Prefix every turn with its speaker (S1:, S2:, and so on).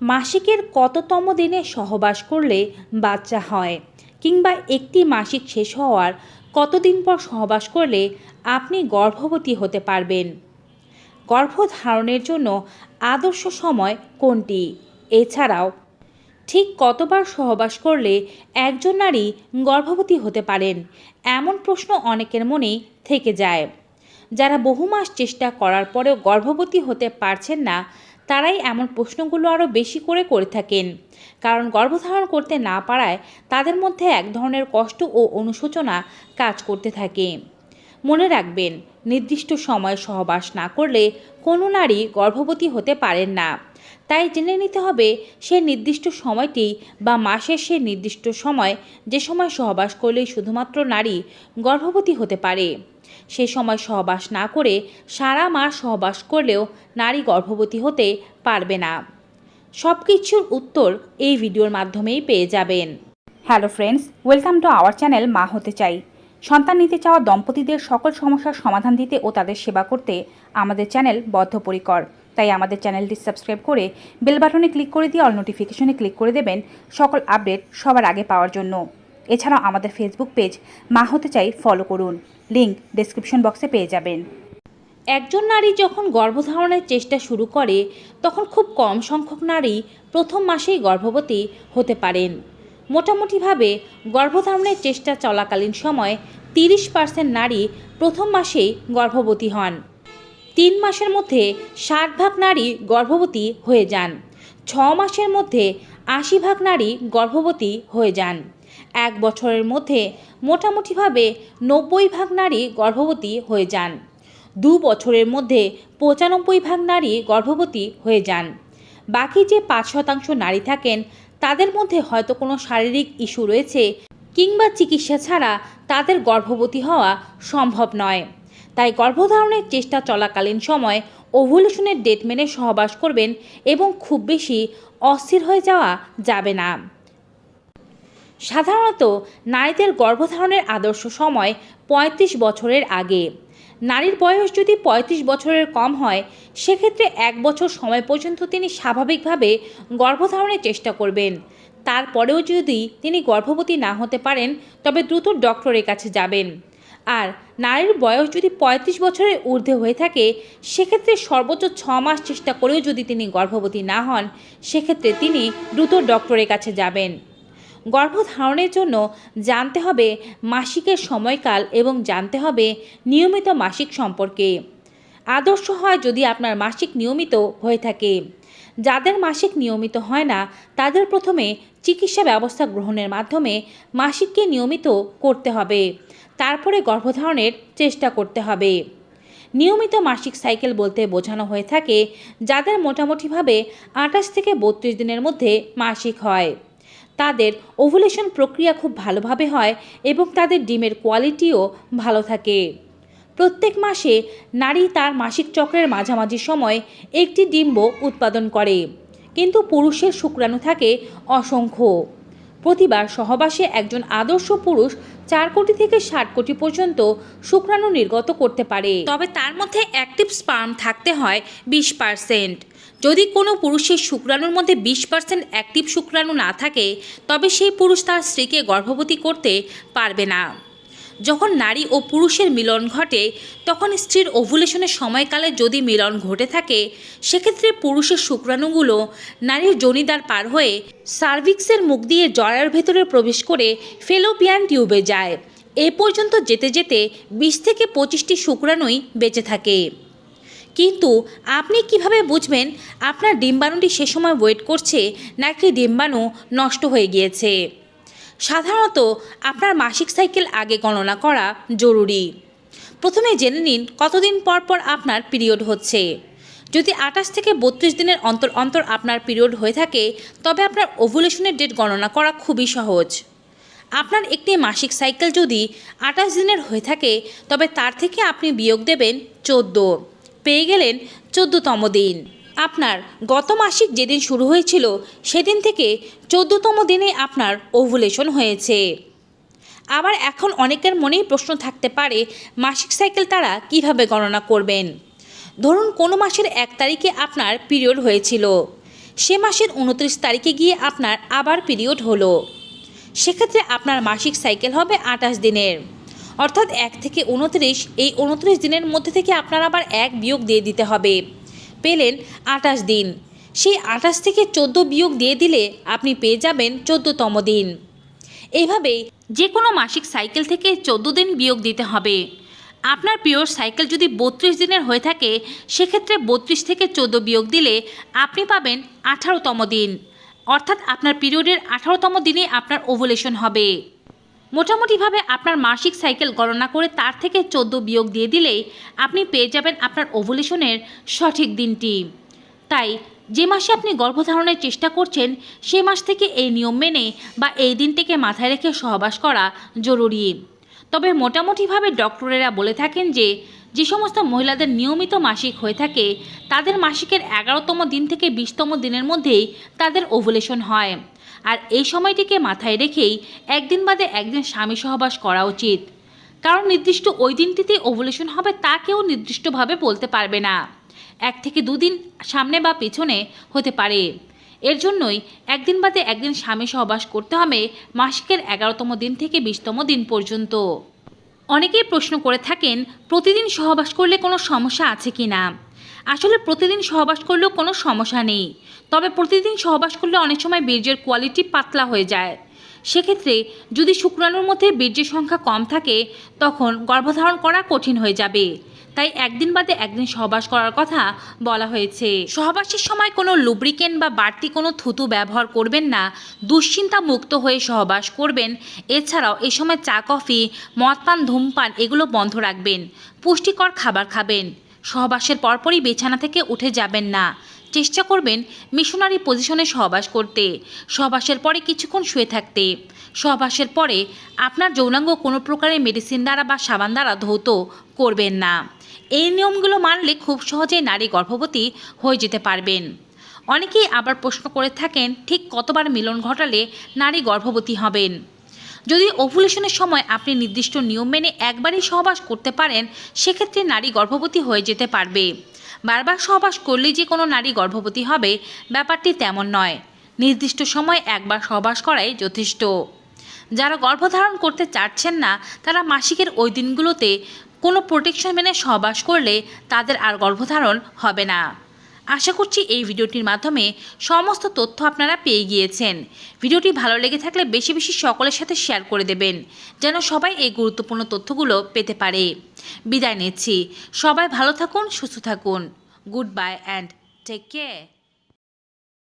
S1: মাসিকের কততম দিনে সহবাস করলে বাচ্চা হয়, কিংবা একটি মাসিক শেষ হওয়ার কতদিন পর সহবাস করলে আপনি গর্ভবতী হতে পারবেন? গর্ভধারণের জন্য আদর্শ সময় কোনটি? এছাড়াও ঠিক কতবার সহবাস করলে একজন নারী গর্ভবতী হতে পারেন, এমন প্রশ্ন অনেকের মনেই থেকে যায়। যারা বহু মাস চেষ্টা করার পরেও গর্ভবতী হতে পারছেন না, তারাই এমন প্রশ্নগুলো আরও বেশি করে থাকেন। কারণ গর্ভধারণ করতে না পারায় তাদের মধ্যে এক ধরনের কষ্ট ও অনুশোচনা কাজ করতে থাকে। মনে রাখবেন, নির্দিষ্ট সময়ে সহবাস না করলে কোনো নারী গর্ভবতী হতে পারেন না। তাই জেনে নিতে হবে সে নির্দিষ্ট সময়টি বা মাসের সে নির্দিষ্ট সময়, যে সময় সহবাস করলেই শুধুমাত্র নারী গর্ভবতী হতে পারে। সে সময় সহবাস না করে সারা মাস সহবাস করলেও নারী গর্ভবতী হতে পারবে না। সব কিছুর উত্তর এই ভিডিওর মাধ্যমেই পেয়ে যাবেন। Hello friends, welcome to our channel মা হতে চাই। সন্তান নিতে চাওয়া দম্পতিদের সকল সমস্যার সমাধান দিতে ও তাদের সেবা করতে আমাদের চ্যানেল বদ্ধপরিকর। তাই আমাদের চ্যানেলটি সাবস্ক্রাইব করে বেল বাটনে ক্লিক করে দিয়ে অল নোটিফিকেশনে ক্লিক করে দেবেন সকল আপডেট সবার আগে পাওয়ার জন্য। এছাড়াও আমাদের ফেসবুক পেজ মা হতে চাই ফলো করুন, লিংক ডেসক্রিপশন বক্সে পেয়ে যাবেন। একজন নারী যখন গর্ভধারণের চেষ্টা শুরু করে, তখন খুব কম সংখ্যক নারী প্রথম মাসেই গর্ভবতী হতে পারেন। মোটামুটিভাবে গর্ভধারণের চেষ্টা চলাকালীন সময় 30% নারী প্রথম মাসেই গর্ভবতী হন। 3 মাসের মধ্যে 60% নারী গর্ভবতী হয়ে যান। 6 মাসের মধ্যে 80% নারী গর্ভবতী হয়ে যান। 1 বছরের মধ্যে মোটামুটিভাবে 90% নারী গর্ভবতী হয়ে যান। 2 বছরের মধ্যে 95% নারী গর্ভবতী হয়ে যান। বাকি যে 5% নারী থাকেন, তাদের মধ্যে হয়তো কোনো শারীরিক ইস্যু রয়েছে, কিংবা চিকিৎসা ছাড়া তাদের গর্ভবতী হওয়া সম্ভব নয়। তাই গর্ভধারণের চেষ্টা চলাকালীন সময় ওভুলেশনের ডেট মেনে সহবাস করবেন এবং খুব বেশি অস্থির হয়ে যাওয়া যাবে না। সাধারণত নারীদের গর্ভধারণের আদর্শ সময় 35 বছরের আগে। নারীর বয়স যদি 35 বছরের কম হয়, সেক্ষেত্রে 1 বছর সময় পর্যন্ত তিনি স্বাভাবিকভাবে গর্ভধারণের চেষ্টা করবেন। তারপরেও যদি তিনি গর্ভবতী না হতে পারেন, তবে দ্রুত ডক্টরের কাছে যাবেন। আর নারীর বয়স যদি 35 বছরের ঊর্ধ্বে হয়ে থাকে, সেক্ষেত্রে সর্বোচ্চ 6 মাস চেষ্টা করেও যদি তিনি গর্ভবতী না হন, সেক্ষেত্রে তিনি দ্রুত ডক্টরের কাছে যাবেন। গর্ভধারণের জন্য জানতে হবে মাসিকের সময়কাল এবং জানতে হবে নিয়মিত মাসিক সম্পর্কে। আদর্শ হয় যদি আপনার মাসিক নিয়মিত হয়ে থাকে। যাদের মাসিক নিয়মিত হয় না, তাদের প্রথমে চিকিৎসা ব্যবস্থা গ্রহণের মাধ্যমে মাসিককে নিয়মিত করতে হবে। তারপরে গর্ভধারণের চেষ্টা করতে হবে। নিয়মিত মাসিক সাইকেল বলতে বোঝানো হয়ে থাকে যাদের মোটামুটিভাবে 28 থেকে 32 দিনের মধ্যে মাসিক হয়। তাদের ওভুলেশন প্রক্রিয়া খুব ভালোভাবে হয় এবং তাদের ডিমের কোয়ালিটিও ভালো থাকে। প্রত্যেক মাসে নারী তার মাসিক চক্রের মাঝামাঝি সময় একটি ডিম্ব উৎপাদন করে, কিন্তু পুরুষের শুক্রাণু থাকে অসংখ্য। প্রতিবার সহবাসে একজন আদর্শ পুরুষ 4 কোটি থেকে 60 কোটি পর্যন্ত শুক্রাণু নির্গত করতে পারে, তবে তার মধ্যে অ্যাক্টিভ স্পার্ম থাকতে হয় 20%। যদি কোনো পুরুষের শুক্রাণুর মধ্যে 20% অ্যাক্টিভ শুক্রাণু না থাকে, তবে সেই পুরুষ তার স্ত্রীকে গর্ভবতী করতে পারবে না। যখন নারী ও পুরুষের মিলন ঘটে, তখন স্ত্রীর ওভুলেশনের সময়কালে যদি মিলন ঘটে থাকে, সেক্ষেত্রে পুরুষের শুক্রাণুগুলো নারীর যোনিদ্বার পার হয়ে সার্ভিক্সের মুখ দিয়ে জরায়ুর ভেতরে প্রবেশ করে ফেলোপিয়ান টিউবে যায়। এ পর্যন্ত যেতে যেতে 20 থেকে 25টি শুক্রাণুই বেঁচে থাকে। কিন্তু আপনি কিভাবে বুঝবেন আপনার ডিম্বাণুটি সে সময় ওয়েট করছে নাকি ডিম্বাণু নষ্ট হয়ে গিয়েছে? সাধারণত আপনার মাসিক সাইকেল আগে গণনা করা জরুরি। প্রথমে জেনে নিন কতদিন পর পর আপনার পিরিয়ড হচ্ছে। যদি 28 থেকে 32 দিনের অন্তর অন্তর আপনার পিরিয়ড হয়ে থাকে, তবে আপনার ওভুলেশনের ডেট গণনা করা খুবই সহজ। আপনার একটি মাসিক সাইকেল যদি 28 দিনের হয়ে থাকে, তবে তার থেকে আপনি বিয়োগ দেবেন 14, পেয়ে গেলেন 14তম দিন। আপনার গত মাসিক যেদিন শুরু হয়েছিল, সেদিন থেকে 14তম দিনে আপনার ওভুলেশন হয়েছে। আবার এখন অনেকের মনেই প্রশ্ন থাকতে পারে, মাসিক সাইকেল তারা কিভাবে গণনা করবেন। ধরুন কোনো মাসের 1 তারিখে আপনার পিরিয়ড হয়েছিল, সে মাসের 29 তারিখে গিয়ে আপনার আবার পিরিয়ড হলো, সেক্ষেত্রে আপনার মাসিক সাইকেল হবে 28 দিনের। অর্থাৎ 1 থেকে 29, এই 29 দিনের মধ্যে থেকে আপনার আবার 1 বিয়োগ দিয়ে দিতে হবে, পেলেন 28 দিন। সেই 28 থেকে 14 বিয়োগ দিয়ে দিলে আপনি পেয়ে যাবেন 14তম দিন। এইভাবেই যে কোনো মাসিক সাইকেল থেকে 14 দিন বিয়োগ দিতে হবে। আপনার পিরিয়ড সাইকেল যদি 32 দিনের হয়ে থাকে, সেক্ষেত্রে 32 থেকে 14 বিয়োগ দিলে আপনি পাবেন 18তম দিন। অর্থাৎ আপনার পিরিয়ডের 18তম দিনে আপনার ওভুলেশন হবে। মোটামুটিভাবে আপনার মাসিক সাইকেল গণনা করে তার থেকে 14 বিয়োগ দিয়ে দিলেই আপনি পেয়ে যাবেন আপনার ওভুলেশনের সঠিক দিনটি। তাই যে মাসে আপনি গর্ভধারণের চেষ্টা করছেন, সে মাস থেকে এই নিয়ম মেনে বা এই দিনটিকে মাথায় রেখে সহবাস করা জরুরি। তবে মোটামুটিভাবে ডক্টরেরা বলে থাকেন যে সমস্ত মহিলাদের নিয়মিত মাসিক হয়ে থাকে, তাদের মাসিকের 11তম দিন থেকে 20তম দিনের মধ্যেই তাদের ওভুলেশন হয়। আর এই সময়টিকে মাথায় রেখেই একদিন বাদে একদিন স্বামী সহবাস করা উচিত। কারণ নির্দিষ্ট ওই দিনটিতে ওভুলেশন হবে তা কেউ নির্দিষ্টভাবে বলতে পারবে না। 1 থেকে 2 দিন সামনে বা পেছনে হতে পারে। এর জন্যই একদিন বাদে একদিন স্বামী সহবাস করতে হবে মাসিকের 11তম দিন থেকে 20তম দিন পর্যন্ত। অনেকেই প্রশ্ন করে থাকেন, প্রতিদিন সহবাস করলে কোনো সমস্যা আছে কি না। আসলে প্রতিদিন সহবাস করলেও কোনো সমস্যা নেই, তবে প্রতিদিন সহবাস করলে অনেক সময় বীর্যের কোয়ালিটি পাতলা হয়ে যায়। সেক্ষেত্রে যদি শুক্রাণুর মধ্যে বীর্যের সংখ্যা কম থাকে, তখন গর্ভধারণ করা কঠিন হয়ে যাবে। তাই একদিন বাদে একদিন সহবাস করার কথা বলা হয়েছে। সহবাসের সময় কোনো লুব্রিকেন্ট বা বাড়তি কোনো থুতু ব্যবহার করবেন না। দুশ্চিন্তা মুক্ত হয়ে সহবাস করবেন। এছাড়াও এই সময় চা, কফি, মদ পান, ধূমপান এগুলো বন্ধ রাখবেন। পুষ্টিকর খাবার খাবেন। সহবাসের পরপরই বিছানা থেকে উঠে যাবেন না। চেষ্টা করবেন মিশনারি পজিশনে সহবাস করতে। সহবাসের পরে কিছুক্ষণ শুয়ে থাকতে। সহবাসের পরে আপনার যৌনাঙ্গ কোনো প্রকারের মেডিসিন দ্বারা বা সাবান দ্বারা ধৌত করবেন না। এই নিয়মগুলো মানলে খুব সহজেই নারী গর্ভবতী হয়ে যেতে পারবেন। অনেকেই আবার প্রশ্ন করে থাকেন, ঠিক কতবার মিলন ঘটালে নারী গর্ভবতী হবেন। যদি ওভুলেশনের সময় আপনি নির্দিষ্ট নিয়ম মেনে একবারই সহবাস করতে পারেন, সেক্ষেত্রে নারী গর্ভবতী হয়ে যেতে পারবে। বারবার সহবাস করলেই যে কোনো নারী গর্ভবতী হবে, ব্যাপারটি তেমন নয়। নির্দিষ্ট সময় একবার সহবাস করাই যথেষ্ট। যারা গর্ভধারণ করতে চাচ্ছেন না, তারা মাসিকের ওই দিনগুলোতে কোনো প্রোটেকশন মেনে সহবাস করলে তাদের আর গর্ভধারণ হবে না। আশা করছি এই ভিডিওটির মাধ্যমে সমস্ত তথ্য আপনারা পেয়ে গিয়েছেন। ভিডিওটি ভালো লেগে থাকলে বেশি বেশি সকলের সাথে শেয়ার করে দেবেন, যেন সবাই এই গুরুত্বপূর্ণ তথ্যগুলো পেতে পারে। বিদায় নিচ্ছি। সবাই ভালো থাকুন, সুস্থ থাকুন। Good bye and take care.